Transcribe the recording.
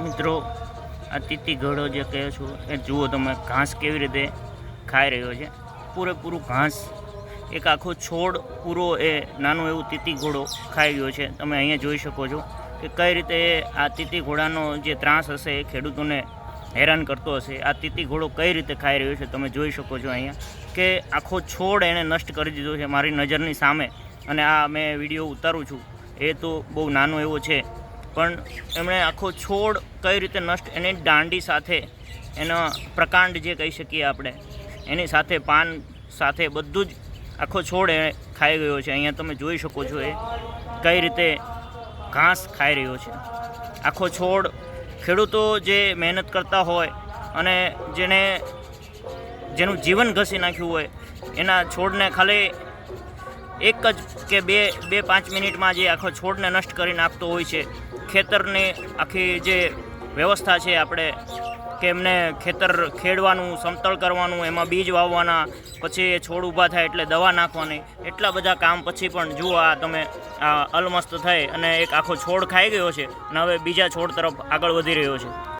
મિત્રો, આ તીતી ઘોડો જે કહો છો એ જુઓ તમે, ઘાસ કેવી રીતે ખાઈ રહ્યો છે. પૂરેપૂરું ઘાસ, એક આખો છોડ પૂરો એ નાનું એવું તીતી ઘોડો ખાઈ ગયો છે. તમે અહીંયા જોઈ શકો છો કે કઈ રીતે આ તીતી ઘોડાનો જે ત્રાસ હશે એ ખેડૂતોને હેરાન કરતો હશે. આ તીતી ઘોડો કઈ રીતે ખાઈ રહ્યો છે તમે જોઈ શકો છો અહીંયા કે આખો છોડ એણે નષ્ટ કરી દીધો છે મારી નજરની સામે. અને આ મેં વિડીયો ઉતારું છું એ તો બહુ નાનો એવો છે, પણ એમણે આખો છોડ કઈ રીતે નષ્ટ, એની દાંડી સાથે, એના પ્રકાંડ જે કહી શકીએ આપણે, એની સાથે પાન સાથે બધું જ આખો છોડ એ ખાઈ ગયો છે. અહીંયા તમે જોઈ શકો છો એ કઈ રીતે ઘાસ ખાઈ રહ્યો છે. આખો છોડ, ખેડૂતો જે મહેનત કરતા હોય અને જેનું જીવન ઘસી નાખ્યું હોય, એના છોડને ખાલી એક જ કે બે 5 મિનિટમાં જે આખો છોડને નષ્ટ કરી નાખતો હોય છે. ખેતરની આખી જે વ્યવસ્થા છે આપણે, કે એમને ખેતર ખેડવાનું, સમતળ કરવાનું, એમાં બીજ વાવવાના, પછી એ છોડ ઊભા થાય એટલે દવા નાખવાની, એટલા બધા કામ પછી પણ જુઓ આ તમે, આ અલમસ્ત થઈ અને એક આખો છોડ ખાઈ ગયો છે અને હવે બીજા છોડ તરફ આગળ વધી રહ્યો છે.